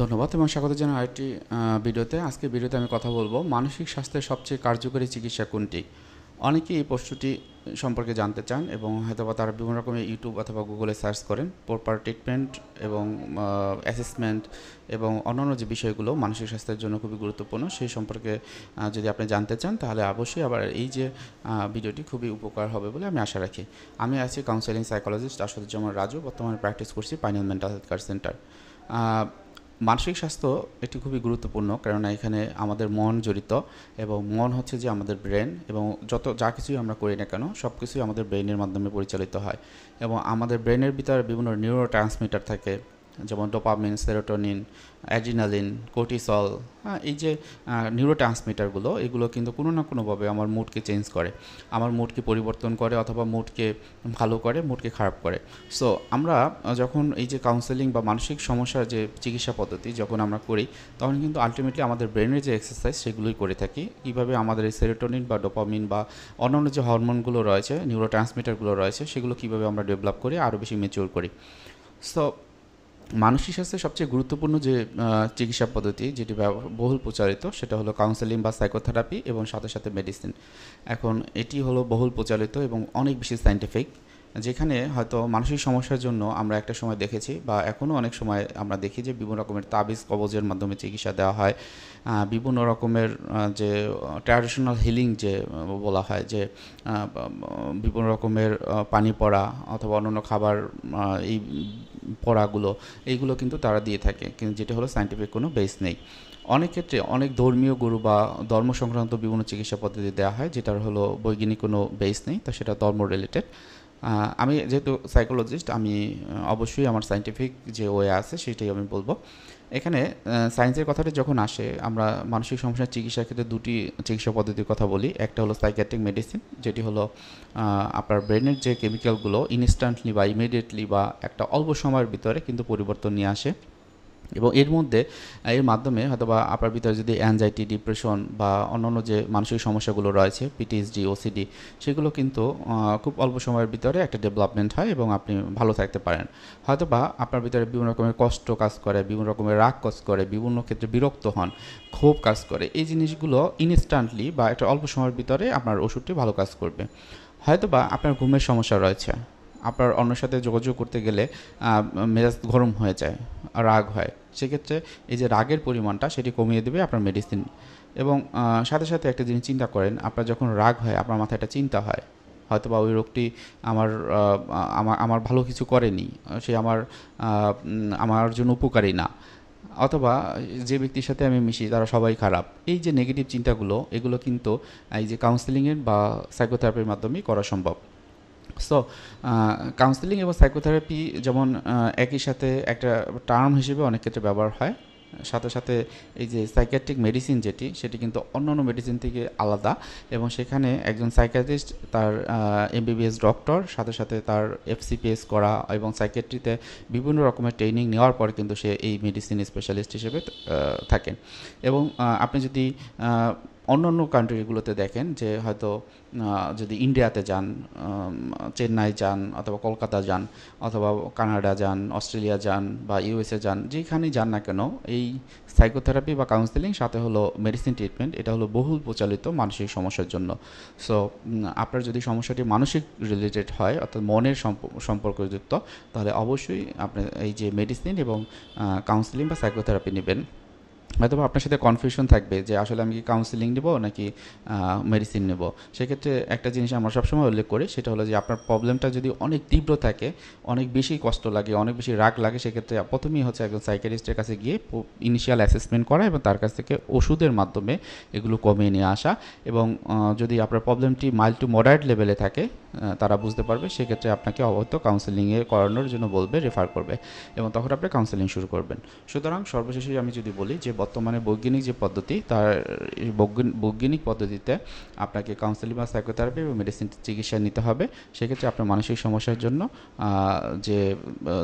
ধন্যবাদ এবং স্বাগত জানাই আরেকটি ভিডিওতে। আজকের ভিডিওতে আমি কথা বলবো মানসিক স্বাস্থ্যের সবচেয়ে কার্যকরী চিকিৎসা কোনটি। অনেকেই এই প্রশ্নটি সম্পর্কে জানতে চান এবং হয়তোবা তারা বিভিন্ন রকমের ইউটিউব অথবা গুগলে সার্চ করেন প্রপার ট্রিটমেন্ট এবং অ্যাসেসমেন্ট এবং অন্যান্য যে বিষয়গুলো মানসিক স্বাস্থ্যের জন্য খুবই গুরুত্বপূর্ণ সেই সম্পর্কে যদি আপনি জানতে চান তাহলে অবশ্যই আবার এই যে ভিডিওটি খুবই উপকার হবে বলে আমি আশা রাখি। আমি আছি কাউন্সেলিং সাইকোলজিস্ট আসাদুজ্জামান রাজু, বর্তমানে প্র্যাকটিস করছি pineal mental health care centre. মানসিক স্বাস্থ্য এটি খুবই গুরুত্বপূর্ণ, কেননা এখানে আমাদের মন জড়িত এবং মন হচ্ছে যে আমাদের ব্রেন, এবং যা কিছুই আমরা করি না কেন সব কিছুই আমাদের ব্রেনের মাধ্যমে পরিচালিত হয়। এবং আমাদের ব্রেনের ভিতরে বিভিন্ন নিউরো ট্রান্সমিটার থাকে, যেমন ডোপামিন, সেরোটোনিন, অ্যাড্রিনালিন, কোর্টিসল। এই যে নিউরো ট্রান্সমিটারগুলো এগুলো কিন্তু কোনো না কোনোভাবে আমার মুডকে চেঞ্জ করে, আমার মুডকে পরিবর্তন করে অথবা মুডকে ভালো করে, মুডকে খারাপ করে। সো আমরা যখন এই যে কাউন্সেলিং বা মানসিক সমস্যার যে চিকিৎসা পদ্ধতি যখন আমরা করি, তখন কিন্তু আলটিমেটলি আমাদের ব্রেনের যে এক্সারসাইজ সেগুলোই করে থাকি। কীভাবে আমাদের এই সেরোটোনিন বা ডোপামিন বা অন্যান্য যে হরমোনগুলো রয়েছে, নিউরো ট্রান্সমিটারগুলো রয়েছে, সেগুলো কীভাবে আমরা ডেভেলপ করি, আরও বেশি ম্যাচিওর করি। সো মানসিক স্বাস্থ্যের সবচেয়ে গুরুত্বপূর্ণ যে চিকিৎসা পদ্ধতি যেটি বহুল প্রচারিত সেটা হলো কাউন্সেলিং বা সাইকোথেরাপি এবং সাথে সাথে মেডিসিন। এখন এটি হলো বহুল প্রচারিত এবং অনেক বেশি সায়েন্টিফিক, যেখানে হয়তো মানসিক সমস্যার জন্য আমরা একটা সময় দেখেছি বা এখনও অনেক সময় আমরা দেখি যে বিভিন্ন রকমের তাবিজ কবজের মাধ্যমে চিকিৎসা দেওয়া হয়। বিভিন্ন রকমের যে ট্র্যাডিশনাল হিলিং যে বলা হয়, যে বিভিন্ন রকমের পানি পড়া অথবা অন্যান্য খাবার, এই পড়াগুলো এইগুলো কিন্তু তারা দিয়ে থাকে, কিন্তু যেটা হলো সায়েন্টিফিক কোনো বেস নেই। অনেক ক্ষেত্রে অনেক ধর্মীয় গুরু বা ধর্ম সংক্রান্ত বিভিন্ন চিকিৎসা পদ্ধতি দেওয়া হয় যেটার হলো বৈজ্ঞানিক কোনো বেস নেই, তো সেটা ধর্ম রিলেটেড। আমি যেহেতু সাইকোলজিস্ট, আমি অবশ্যই আমার সায়েন্টিফিক যে ওয়ে আছে সেটাই আমি বলবো। এখানে সায়েন্সের কথাটা যখন আসে, আমরা মানসিক সমস্যার চিকিৎসার ক্ষেত্রে দুটি চিকিৎসা পদ্ধতির কথা বলি। একটা হলো সাইকিয়াট্রিক মেডিসিন, যেটি হলো আপনার ব্রেনের যে কেমিক্যালগুলো ইনস্ট্যান্টলি বা ইমিডিয়েটলি বা একটা অল্প সময়ের ভিতরে কিন্তু পরিবর্তন নিয়ে আসে, এবং এর মাধ্যমে হয়তোবা আপনার ভিতরে যদি অ্যাংজাইটি, ডিপ্রেশন বা অন্যান্য যে মানসিক সমস্যাগুলো রয়েছে, পিটিএসডি, ওসিডি, সেগুলো কিন্তু খুব অল্প সময়ের ভিতরে একটা ডেভেলপমেন্ট হয় এবং আপনি ভালো থাকতে পারেন। হয়তোবা আপনার ভিতরে বিভিন্ন রকমের কষ্ট কাজ করে, বিভিন্ন রকমের রাগ কাজ করে, বিভিন্ন ক্ষেত্রে বিরক্ত হন, ক্ষোভ কাজ করে, এই জিনিসগুলো ইনস্ট্যান্টলি বা একটা অল্প সময়ের ভিতরে আপনার ওষুধটি ভালো কাজ করবে। হয়তোবা আপনার ঘুমের সমস্যা রয়েছে, আপনার অন্যের সাথে যোগাযোগ করতে গেলে মেজাজ গরম হয়ে যায়, রাগ হয়, সেক্ষেত্রে এই যে রাগের পরিমাণটা সেটি কমিয়ে দেবে আপনার মেডিসিন। এবং সাথে সাথে একটা জিনিস চিন্তা করেন, আপনার যখন রাগ হয় আপনার মাথায় একটা চিন্তা হয়, হয়তোবা ওই রোগটি আমার আমার ভালো কিছু করেনি, সে আমার জন্য উপকারী না, অথবা যে ব্যক্তির সাথে আমি মিশি তারা সবাই খারাপ। এই যে নেগেটিভ চিন্তাগুলো, এগুলো কিন্তু এই যে কাউন্সেলিংয়ের বা সাইকোথেরাপির মাধ্যমেই করা সম্ভব। সো কাউন্সেলিং এবং সাইকোথেরাপি যেমন একই সাথে একটা টার্ম হিসেবে অনেক ক্ষেত্রে ব্যবহার হয়, সাথে সাথে এই যে সাইকিয়াট্রিক মেডিসিন সেটি কিন্তু অন্যান্য মেডিসিন থেকে আলাদা, এবং সেখানে একজন সাইকিয়াট্রিস্ট তার এমবিবিএস ডক্টর, সাথে সাথে তার এফসিপিএস করা এবং সাইকিয়াট্রিতে বিভিন্ন রকমের ট্রেনিং নেওয়ার পর কিন্তু সে এই মেডিসিন স্পেশালিস্ট হিসেবে থাকেন। এবং আপনি যদি অন্যান্য কান্ট্রিগুলোতে দেখেন যে হয়তো যদি ইন্ডিয়াতে যান, চেন্নাই যান অথবা কলকাতা যান অথবা কানাডা যান, অস্ট্রেলিয়া যান বা ইউএসএ যান, যেখানেই যান না কেন, এই সাইকোথেরাপি বা কাউন্সেলিং সাথে হলো মেডিসিন ট্রিটমেন্ট, এটা হলো বহুল প্রচলিত মানসিক সমস্যার জন্য। সো আপনার যদি সমস্যাটি মানসিক রিলেটেড হয় অর্থাৎ মনের সম্পর্কযুক্ত, তাহলে অবশ্যই আপনি এই যে মেডিসিন এবং কাউন্সেলিং বা সাইকোথেরাপি নেবেন। হয়তোবা আপনার সাথে কনফিউশন থাকবে যে আসলে আমি কি কাউন্সেলিং নেব নাকি মেডিসিন নেব। সেক্ষেত্রে একটা জিনিস আমরা সবসময় উল্লেখ করি, সেটা হলো যে আপনার প্রবলেমটা যদি অনেক তীব্র থাকে, অনেক বেশি কষ্ট লাগে, অনেক বেশি রাগ লাগে, সেক্ষেত্রে প্রথমেই হচ্ছে একজন সাইকিয়াট্রিস্টের কাছে গিয়ে ইনিশিয়াল অ্যাসেসমেন্ট করা এবং তার কাছ থেকে ওষুধের মাধ্যমে এগুলো কমিয়ে নিয়ে আসা। এবং যদি আপনার প্রবলেমটি মাইল্ড টু মডারেট লেভেলে থাকে, তারা বুঝতে পারবে, সেক্ষেত্রে আপনাকে অবশ্য কাউন্সেলিংয়ে করানোর জন্য বলবে, রেফার করবে, এবং তখন আপনি কাউন্সেলিং শুরু করবেন। সুতরাং সর্বশেষে আমি যদি বলি যে বর্তমানে বৈজ্ঞানিক যে পদ্ধতি, তার বৈজ্ঞানিক পদ্ধতিতে আপনাকে কাউন্সেলিং বা সাইকোথেরাপি এবং মেডিসিন চিকিৎসা নিতে হবে। সেক্ষেত্রে আপনার মানসিক সমস্যার জন্য যে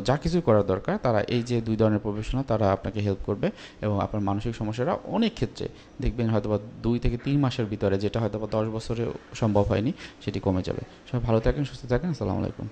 যা কিছু করার দরকার, তারা এই যে দুই ধরনের প্রফেশনাল তারা আপনাকে হেল্প করবে, এবং আপনার মানসিক সমস্যাটা অনেক ক্ষেত্রে দেখবেন হয়তো বা 2 থেকে 3 মাসের ভিতরে, যেটা হয়তো বা 10 বছরে সম্ভব হয়নি, সেটি কমে যাবে। সবাই ভালো থাকেন, সুস্থ থাকেন। আসসালামু আলাইকুম।